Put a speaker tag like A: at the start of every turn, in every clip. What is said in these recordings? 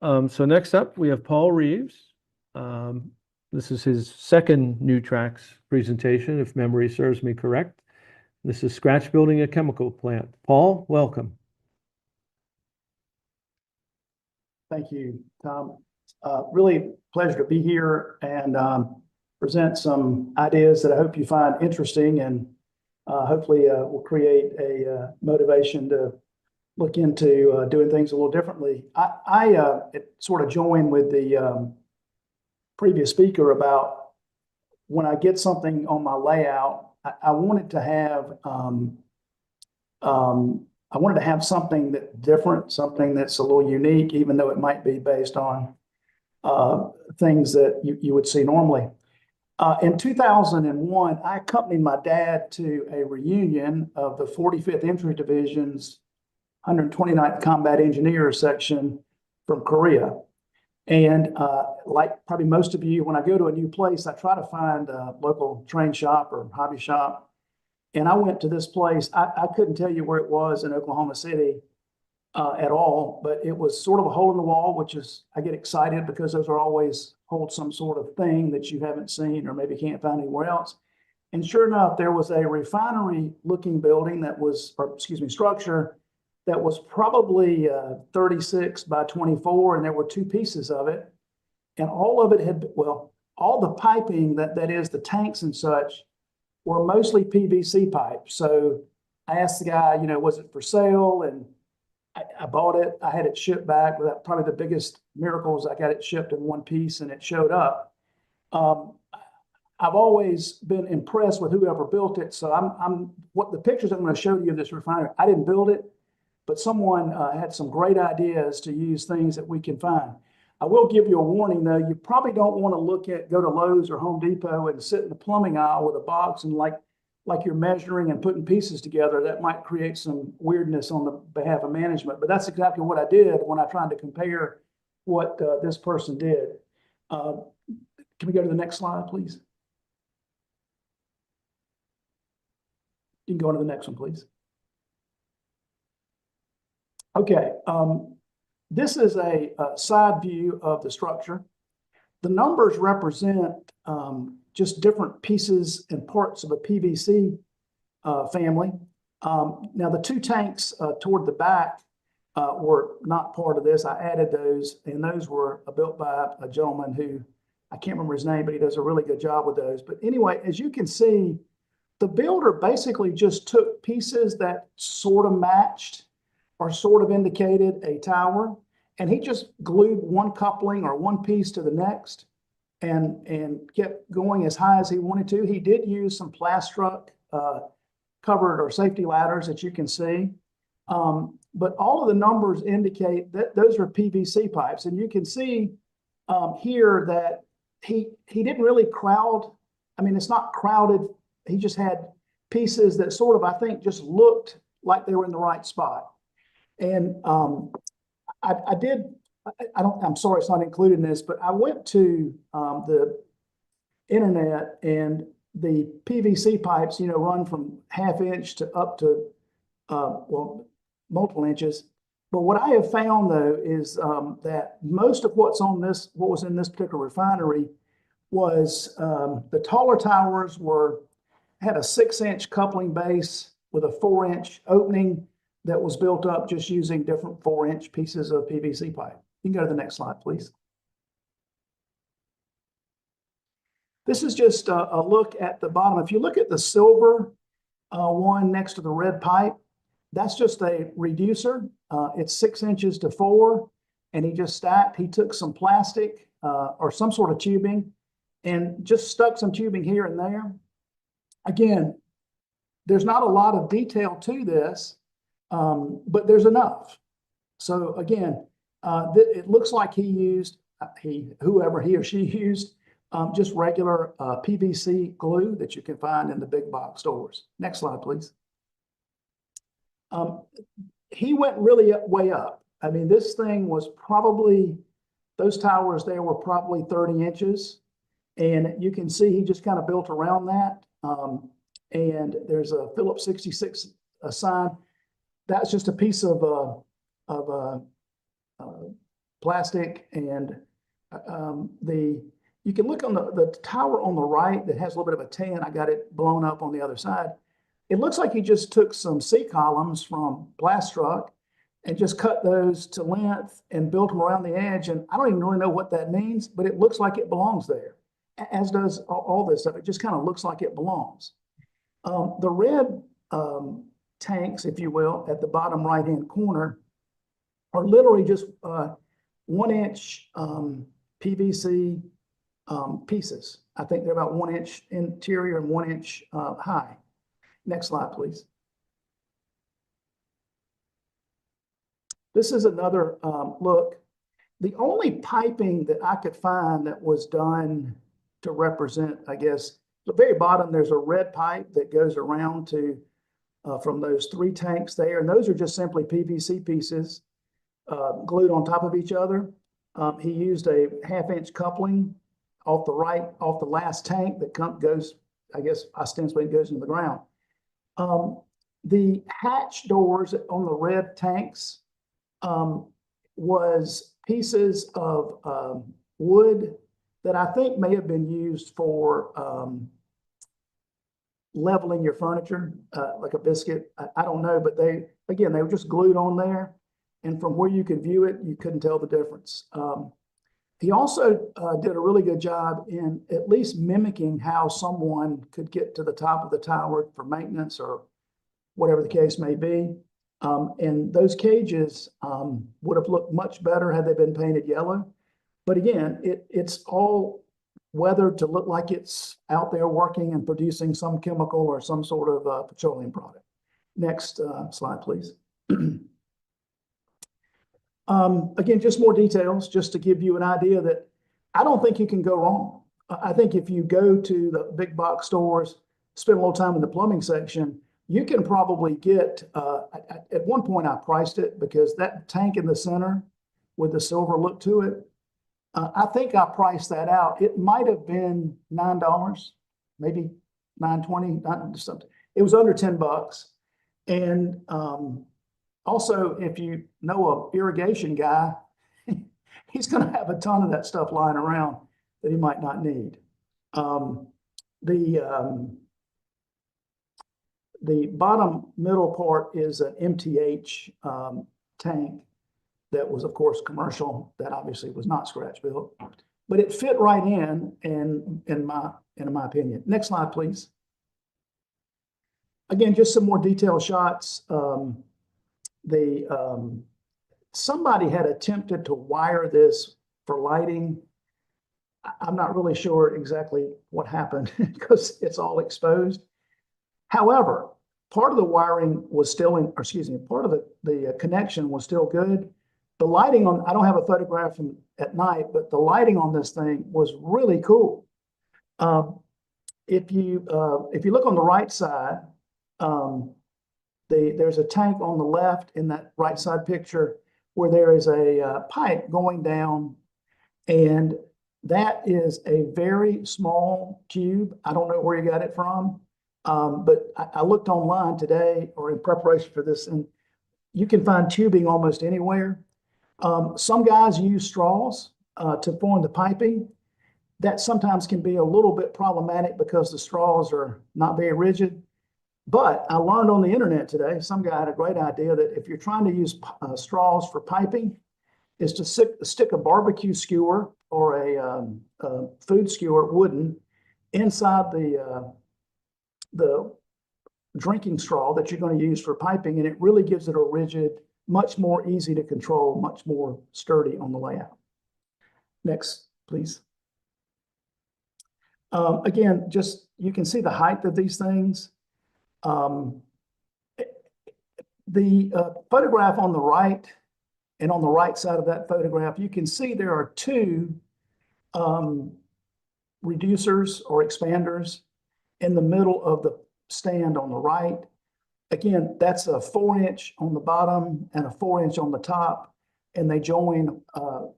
A: So next up, we have Paul Reeves. This is his second New Tracks presentation, if memory serves me correct. This is Scratch Building a Chemical Plant. Paul, welcome.
B: Thank you, Tom. Really pleasure to be here and present some ideas that I hope you find interesting, and hopefully will create a motivation to look into doing things a little differently. I sort of join with the previous speaker about when I get something on my layout, I wanted to have something that's different, something that's a little unique, even though it might be based on things that you would see normally. In 2001, I accompanied my dad to a reunion of the 45th Infantry Division's 129th Combat Engineers section from Korea. And like probably most of you, when I go to a new place, I try to find a local train shop or hobby shop. And I went to this place. I couldn't tell you where it was in Oklahoma City at all, but it was sort of a hole in the wall, which is, I get excited because those are always hold some sort of thing that you haven't seen or maybe can't find anywhere else. And sure enough, there was a refinery looking building that was, or excuse me, structure that was probably 36 by 24, and there were two pieces of it. And all of it had, well, all the piping, that is the tanks and such, were mostly PVC pipes. So I asked the guy, was it for sale? And I bought it. I had it shipped back. Without probably the biggest miracles, I got it shipped in one piece and it showed up. I've always been impressed with whoever built it. So what the pictures I'm going to show you of this refinery, I didn't build it, but someone had some great ideas to use things that we can find. I will give you a warning though, you probably don't want to go to Lowe's or Home Depot and sit in the plumbing aisle with a box and like you're measuring and putting pieces together. That might create some weirdness on the behalf of management, but that's exactly what I did when I tried to compare what this person did. Can we go to the next slide, please? You can go on to the next one, please. Okay, this is a side view of the structure. The numbers represent just different pieces and parts of a PVC family. Now, the two tanks toward the back were not part of this. I added those, and those were built by a gentleman who, I can't remember his name, but he does a really good job with those. But anyway, as you can see, the builder basically just took pieces that sort of matched or sort of indicated a tower, and he just glued one coupling or one piece to the next and kept going as high as he wanted to. He did use some plastruck covered or safety ladders that you can see. But all of the numbers indicate that those are PVC pipes. And you can see here that he didn't really crowd. I mean, it's not crowded. He just had pieces that sort of, I think, just looked like they were in the right spot. And I'm sorry it's not included in this, but I went to the internet, and the PVC pipes, run from ½ inch to up to, well, multiple inches. But what I have found though is that most of what was in this particular refinery was the taller towers had a 6-inch coupling base with a 4-inch opening that was built up just using different 4-inch pieces of PVC pipe. You can go to the next slide, please. This is just a look at the bottom. If you look at the silver one next to the red pipe, that's just a reducer. It's 6 inches to 4, and he just stacked. He took some plastic or some sort of tubing and just stuck some tubing here and there. Again, there's not a lot of detail to this, but there's enough. So again, it looks like he used, whoever he or she used, just regular PVC glue that you can find in the big box stores. Next slide, please. He went really way up. I mean, this thing was probably, those towers there were probably 30 inches. And you can see he just kind of built around that. And there's a Phillips 66 sign. That's just a piece of plastic, and you can look on the tower on the right that has a little bit of a tan. I got it blown up on the other side. It looks like he just took some C columns from Plastruck and just cut those to length and built them around the edge. And I don't even really know what that means, but it looks like it belongs there, as does all this stuff. It just kind of looks like it belongs. The red tanks, if you will, at the bottom right-hand corner are literally just 1-inch PVC pieces. I think they're about 1-inch interior and 1-inch high. Next slide, please. This is another look. The only piping that I could find that was done to represent, I guess, the very bottom, there's a red pipe that goes around to from those 3 tanks there. And those are just simply PVC pieces glued on top of each other. He used a 1/2-inch coupling off the last tank that goes, I guess, ostensibly goes into the ground. The hatch doors on the red tanks was pieces of wood that I think may have been used for leveling your furniture, like a biscuit. I don't know, but they were just glued on there. And from where you could view it, you couldn't tell the difference. He also did a really good job in at least mimicking how someone could get to the top of the tower for maintenance or whatever the case may be. And those cages would have looked much better had they been painted yellow. But again, it's all weathered to look like it's out there working and producing some chemical or some sort of petroleum product. Next slide, please. Again, just more details, just to give you an idea that I don't think you can go wrong. I think if you go to the big box stores, spend a little time in the plumbing section, you can probably get, at one point I priced it because that tank in the center with the silver look to it, I think I priced that out. It might have been $9, maybe $9.20, something. It was under $10. And also, if you know an irrigation guy, he's going to have a ton of that stuff lying around that he might not need. The bottom middle part is an MTH tank that was, of course, commercial. That obviously was not scratch built, but it fit right in my opinion. Next slide, please. Again, just some more detailed shots. Somebody had attempted to wire this for lighting. I'm not really sure exactly what happened because it's all exposed. However, part of the wiring was still part of the connection was still good. The lighting on, I don't have a photograph from at night, but the lighting on this thing was really cool. If you look on the right side, there's a tank on the left in that right side picture where there is a pipe going down, and that is a very small tube. I don't know where you got it from, but I looked online today or in preparation for this, and you can find tubing almost anywhere. Some guys use straws to form the piping. That sometimes can be a little bit problematic because the straws are not very rigid. But I learned on the internet today, some guy had a great idea that if you're trying to use straws for piping, is to stick a barbecue skewer or a food skewer, wooden, inside the drinking straw that you're going to use for piping, and it really gives it a rigid, much more easy to control, much more sturdy on the layout. Next, please. Again, just you can see the height of these things. The photograph on the right, and on the right side of that photograph, you can see there are 2 reducers or expanders in the middle of the stand on the right. Again, that's a 4-inch on the bottom and a 4-inch on the top, and they join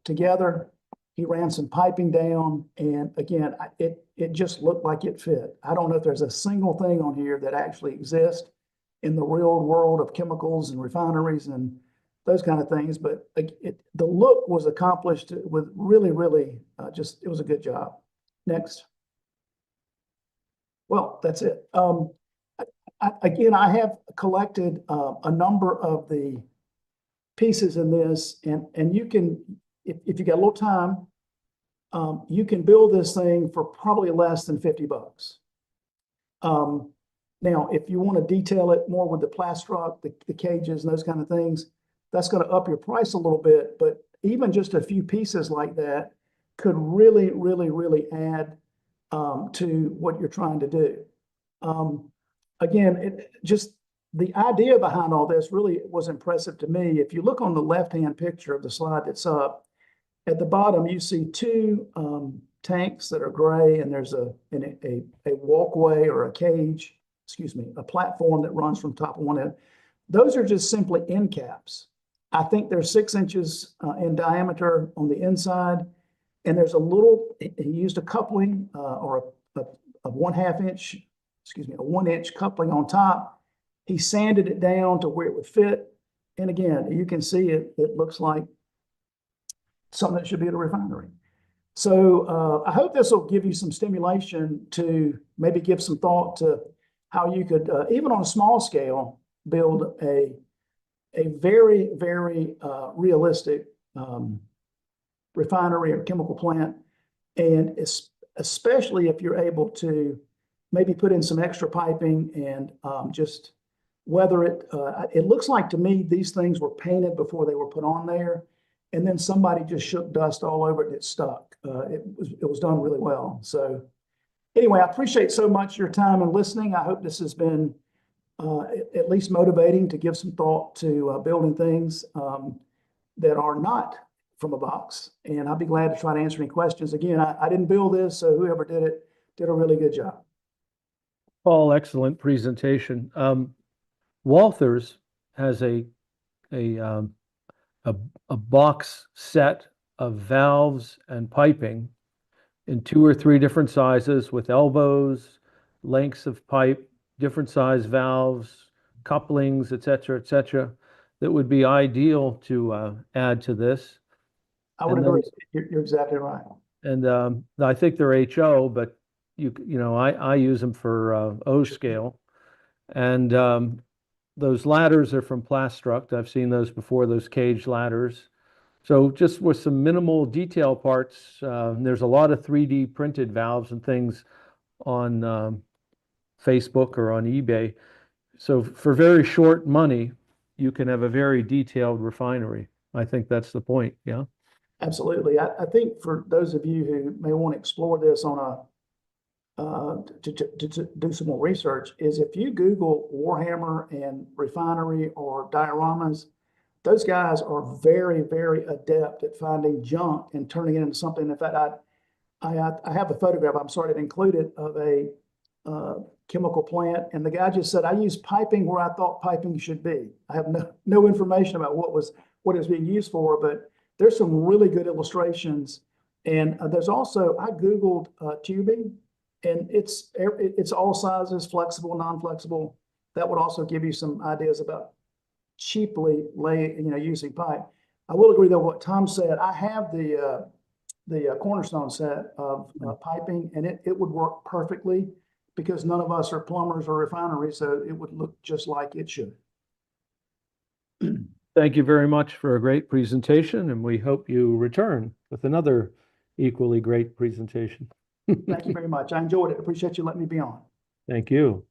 B: together. He ran some piping down, and again, it just looked like it fit. I don't know if there's a single thing on here that actually exists in the real world of chemicals and refineries and those kind of things. But the look was accomplished with really, really just, it was a good job. Next. Well, that's it. Again, I have collected a number of the pieces in this, and you can, if you got a little time, you can build this thing for probably less than $50. Now, if you want to detail it more with the plastruck, the cages and those kind of things, that's going to up your price a little bit. But even just a few pieces like that could really, really, really add to what you're trying to do. Again, just the idea behind all this really was impressive to me. If you look on the left-hand picture of the slide that's up, at the bottom, you see two tanks that are gray, and there's a walkway or a cage, excuse me, a platform that runs from top of one end. Those are just simply end caps. I think they're 6 inches in diameter on the inside, and there's a little, he used a coupling or a 1/2 inch, excuse me, a 1-inch coupling on top. He sanded it down to where it would fit. And again, you can see it looks like something that should be at a refinery. So I hope this will give you some stimulation to maybe give some thought to how you could, even on a small scale, build a very, very realistic refinery or chemical plant. And especially if you're able to maybe put in some extra piping and just weather it. It looks like to me these things were painted before they were put on there, and then somebody just shook dust all over it and it stuck. It was done really well. So anyway, I appreciate so much your time and listening. I hope this has been at least motivating to give some thought to building things that are not from a box. And I'll be glad to try to answer any questions. Again, I didn't build this, so whoever did it did a really good job.
A: Paul, excellent presentation. Walthers has a box set of valves and piping in 2 or 3 different sizes with elbows, lengths of pipe, different size valves, couplings, et cetera, that would be ideal to add to this.
B: I would agree. You're exactly right.
A: And I think they're HO, but you know, I use them for O scale. And those ladders are from Plastruct. I've seen those before, those cage ladders. So just with some minimal detail parts, there's a lot of 3D printed valves and things on Facebook or on eBay. So for very short money, you can have a very detailed refinery. I think that's the point, yeah?
B: Absolutely. I think for those of you who may want to explore this on a to do some more research, is if you Google Warhammer and refinery or dioramas, those guys are very, very adept at finding junk and turning it into something. In fact, I have a photograph, I'm sorry to include it, of a chemical plant, and the guy just said, I use piping where I thought piping should be. I have no information about what it was being used for, but there's some really good illustrations. And there's also, I Googled tubing, and it's all sizes, flexible, non-flexible. That would also give you some ideas about cheaply using pipe. I will agree though what Tom said. I have the cornerstone set of piping, and it would work perfectly because none of us are plumbers or refineries, so it would look just like it should.
A: Thank you very much for a great presentation, and we hope you return with another equally great presentation.
B: Thank you very much. I enjoyed it. Appreciate you letting me be on.
A: Thank you.